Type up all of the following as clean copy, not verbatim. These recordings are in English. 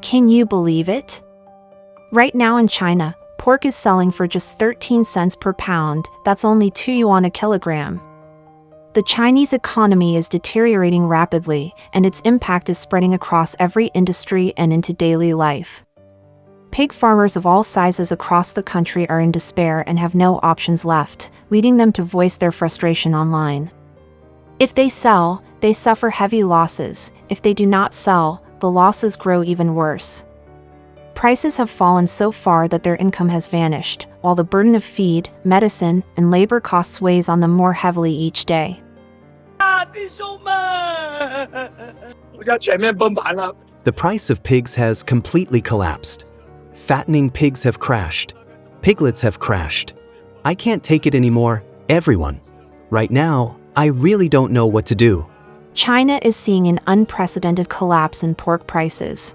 Can you believe it? Right now in China, pork is selling for just 13 cents per pound, that's only 2 yuan a kilogram. The Chinese economy is deteriorating rapidly, and its impact is spreading across every industry and into daily life. Pig farmers of all sizes across the country are in despair and have no options left, leading them to voice their frustration online. If they sell, they suffer heavy losses. If they do not sell, the losses grow even worse. Prices have fallen so far that their income has vanished, while the burden of feed, medicine, and labor costs weighs on them more heavily each day. The price of pigs has completely collapsed. Fattening pigs have crashed. Piglets have crashed. I can't take it anymore, everyone. Right now, I really don't know what to do. China is seeing an unprecedented collapse in pork prices.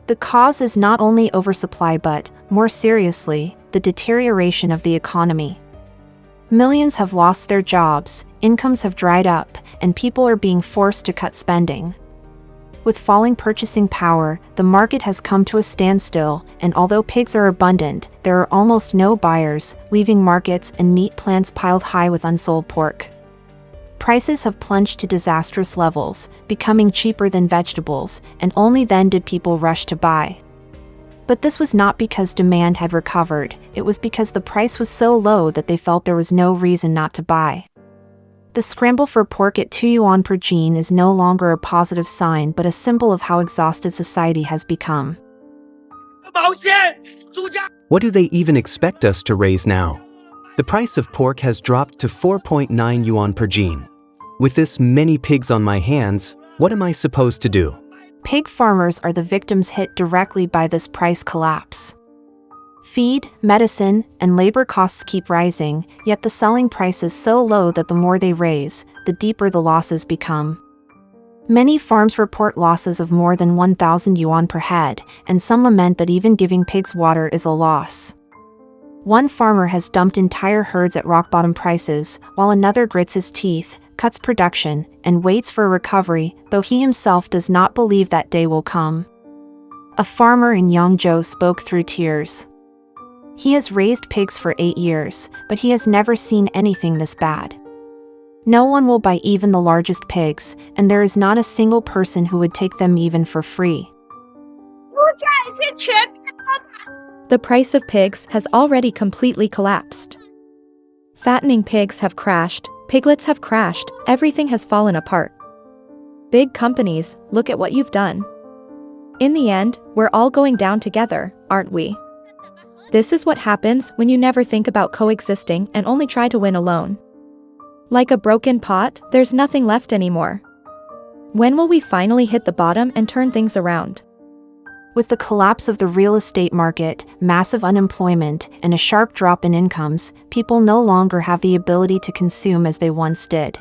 The cause is not only oversupply but, more seriously, the deterioration of the economy. Millions have lost their jobs, incomes have dried up, and people are being forced to cut spending. With falling purchasing power, the market has come to a standstill, and although pigs are abundant, there are almost no buyers, leaving markets and meat plants piled high with unsold pork. Prices have plunged to disastrous levels, becoming cheaper than vegetables, and only then did people rush to buy. But this was not because demand had recovered, it was because the price was so low that they felt there was no reason not to buy. The scramble for pork at 2 yuan per gene is no longer a positive sign but a symbol of how exhausted society has become. What do they even expect us to raise now? The price of pork has dropped to 4.9 yuan per gene. With this many pigs on my hands, what am I supposed to do? Pig farmers are the victims hit directly by this price collapse. Feed, medicine, and labor costs keep rising, yet the selling price is so low that the more they raise, the deeper the losses become. Many farms report losses of more than 1,000 yuan per head, and some lament that even giving pigs water is a loss. One farmer has dumped entire herds at rock-bottom prices, while another grits his teeth, cuts production, and waits for a recovery, though he himself does not believe that day will come. A farmer in Yangzhou spoke through tears. He has raised pigs for 8 years, but he has never seen anything this bad. No one will buy even the largest pigs, and there is not a single person who would take them even for free. The price of pigs has already completely collapsed. Fattening pigs have crashed, piglets have crashed, everything has fallen apart. Big companies, look at what you've done. In the end, we're all going down together, aren't we? This is what happens when you never think about coexisting and only try to win alone. Like a broken pot, there's nothing left anymore. When will we finally hit the bottom and turn things around? With the collapse of the real estate market, massive unemployment, and a sharp drop in incomes, people no longer have the ability to consume as they once did.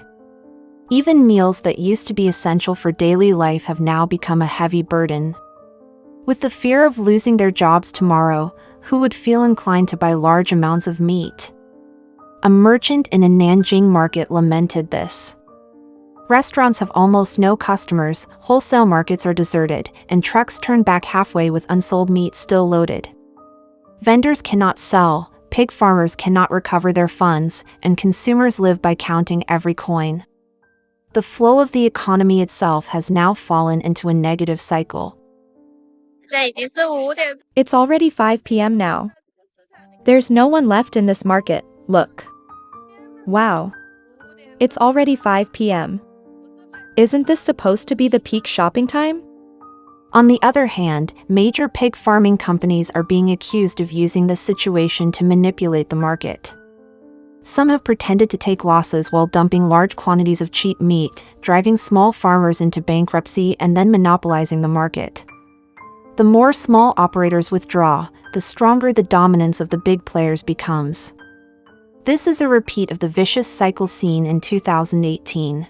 Even meals that used to be essential for daily life have now become a heavy burden. With the fear of losing their jobs tomorrow, who would feel inclined to buy large amounts of meat? A merchant in a Nanjing market lamented this. Restaurants have almost no customers, wholesale markets are deserted, and trucks turn back halfway with unsold meat still loaded. Vendors cannot sell, pig farmers cannot recover their funds, and consumers live by counting every coin. The flow of the economy itself has now fallen into a negative cycle. It's already 5 p.m. now. There's no one left in this market, look. Wow. It's already 5 p.m. Isn't this supposed to be the peak shopping time? On the other hand, major pig farming companies are being accused of using this situation to manipulate the market. Some have pretended to take losses while dumping large quantities of cheap meat, driving small farmers into bankruptcy and then monopolizing the market. The more small operators withdraw, the stronger the dominance of the big players becomes. This is a repeat of the vicious cycle seen in 2018.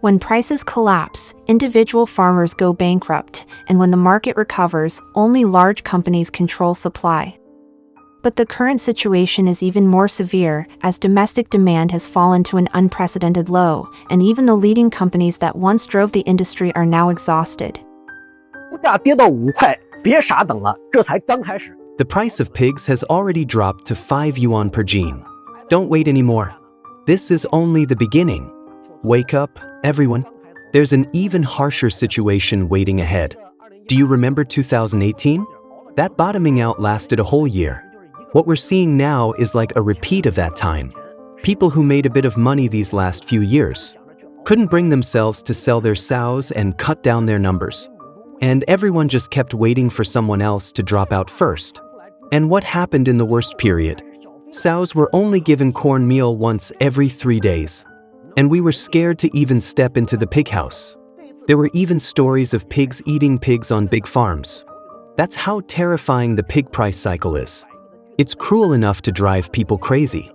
When prices collapse, individual farmers go bankrupt, and when the market recovers, only large companies control supply. But the current situation is even more severe, as domestic demand has fallen to an unprecedented low, and even the leading companies that once drove the industry are now exhausted. 价跌到5块，别傻等了，这才刚开始。 The price of pigs has already dropped to 5 yuan per jean. Don't wait anymore. This is only the beginning. Wake up, everyone. There's an even harsher situation waiting ahead. Do you remember 2018? That bottoming out lasted a whole year. What we're seeing now is like a repeat of that time. People who made a bit of money these last few years couldn't bring themselves to sell their sows and cut down their numbers. And everyone just kept waiting for someone else to drop out first. And what happened in the worst period? Sows were only given cornmeal once every 3 days. And we were scared to even step into the pig house. There were even stories of pigs eating pigs on big farms. That's how terrifying the pig price cycle is. It's cruel enough to drive people crazy.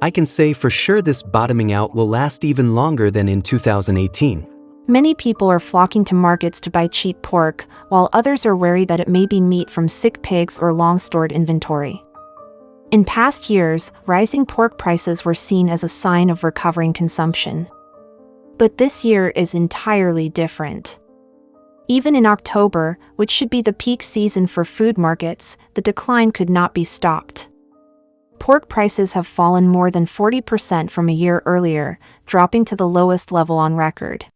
I can say for sure this bottoming out will last even longer than in 2018. Many people are flocking to markets to buy cheap pork, while others are wary that it may be meat from sick pigs or long-stored inventory. In past years, rising pork prices were seen as a sign of recovering consumption. But this year is entirely different. Even in October, which should be the peak season for food markets, the decline could not be stopped. Pork prices have fallen more than 40% from a year earlier, dropping to the lowest level on record.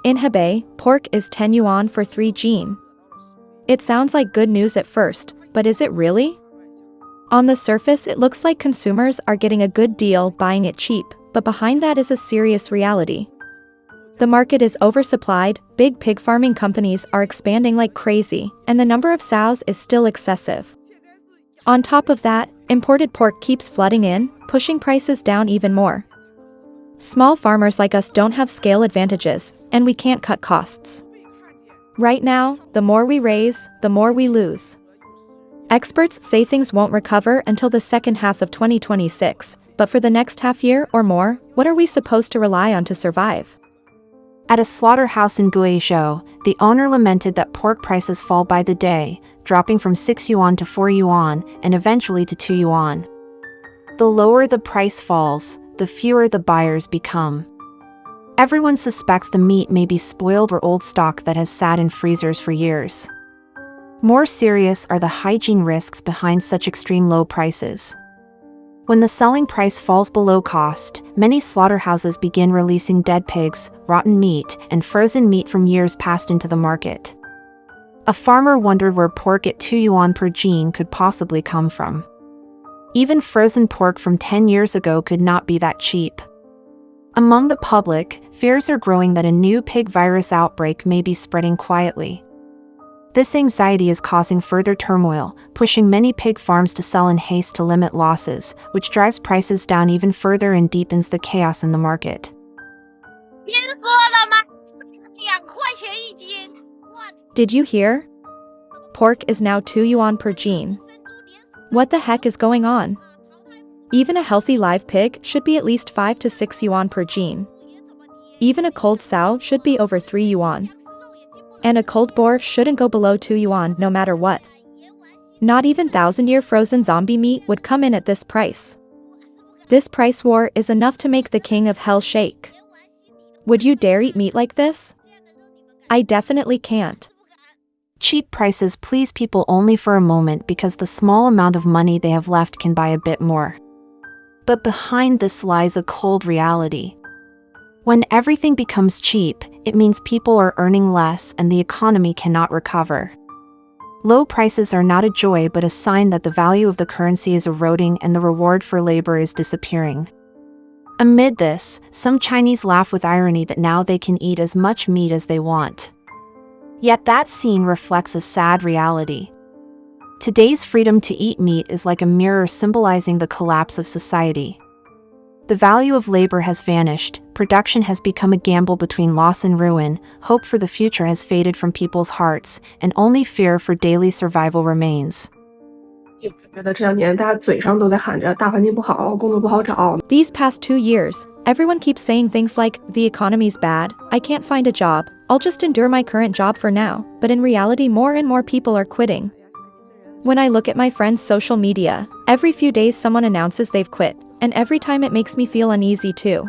In Hebei, pork is 10 yuan for 3 jin. It sounds like good news at first, but is it really? On the surface, it looks like consumers are getting a good deal buying it cheap, but behind that is a serious reality. The market is oversupplied, big pig farming companies are expanding like crazy, and the number of sows is still excessive. On top of that, imported pork keeps flooding in, pushing prices down even more. Small farmers like us don't have scale advantages, and we can't cut costs. Right now, the more we raise, the more we lose. Experts say things won't recover until the second half of 2026, but for the next half year or more, what are we supposed to rely on to survive? At a slaughterhouse in Guizhou, the owner lamented that pork prices fall by the day, dropping from 6 yuan to 4 yuan and eventually to 2 yuan. The lower the price falls, the fewer the buyers become. Everyone suspects the meat may be spoiled or old stock that has sat in freezers for years. More serious are the hygiene risks behind such extreme low prices. When the selling price falls below cost, many slaughterhouses begin releasing dead pigs, rotten meat, and frozen meat from years past into the market. A farmer wondered where pork at 2 yuan per jin could possibly come from. Even frozen pork from 10 years ago could not be that cheap. Among the public, fears are growing that a new pig virus outbreak may be spreading quietly. This anxiety is causing further turmoil, pushing many pig farms to sell in haste to limit losses, which drives prices down even further and deepens the chaos in the market. Did you hear? Pork is now 2 yuan per jin. What the heck is going on? Even a healthy live pig should be at least 5 to 6 yuan per jin. Even a cold sow should be over 3 yuan. And a cold boar shouldn't go below 2 yuan no matter what. Not even 1,000-year frozen zombie meat would come in at this price. This price war is enough to make the king of hell shake. Would you dare eat meat like this? I definitely can't. Cheap prices please people only for a moment because the small amount of money they have left can buy a bit more. But behind this lies a cold reality. When everything becomes cheap, it means people are earning less and the economy cannot recover. Low prices are not a joy but a sign that the value of the currency is eroding and the reward for labor is disappearing. Amid this, some Chinese laugh with irony that now they can eat as much meat as they want. Yet that scene reflects a sad reality. Today's freedom to eat meat is like a mirror symbolizing the collapse of society. The value of labor has vanished, production has become a gamble between loss and ruin, hope for the future has faded from people's hearts, and only fear for daily survival remains. These past 2 years, everyone keeps saying things like, the economy's bad, I can't find a job, I'll just endure my current job for now, but in reality more and more people are quitting. When I look at my friends' social media, every few days someone announces they've quit, and every time it makes me feel uneasy too.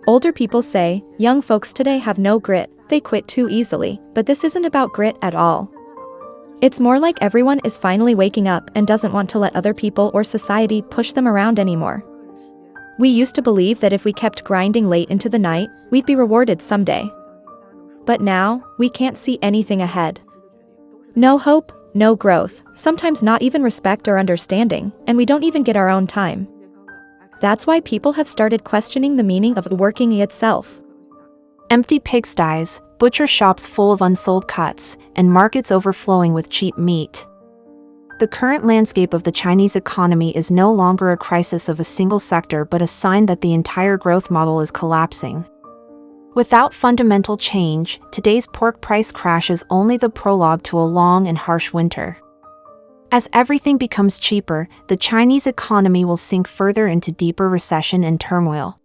Older people say, young folks today have no grit, they quit too easily, but this isn't about grit at all. It's more like everyone is finally waking up and doesn't want to let other people or society push them around anymore. We used to believe that if we kept grinding late into the night, we'd be rewarded someday. But now, we can't see anything ahead. No hope, no growth, sometimes not even respect or understanding, and we don't even get our own time. That's why people have started questioning the meaning of working itself. Empty pigsties, butcher shops full of unsold cuts, and markets overflowing with cheap meat. The current landscape of the Chinese economy is no longer a crisis of a single sector but a sign that the entire growth model is collapsing. Without fundamental change, today's pork price crash is only the prologue to a long and harsh winter. As everything becomes cheaper, the Chinese economy will sink further into deeper recession and turmoil.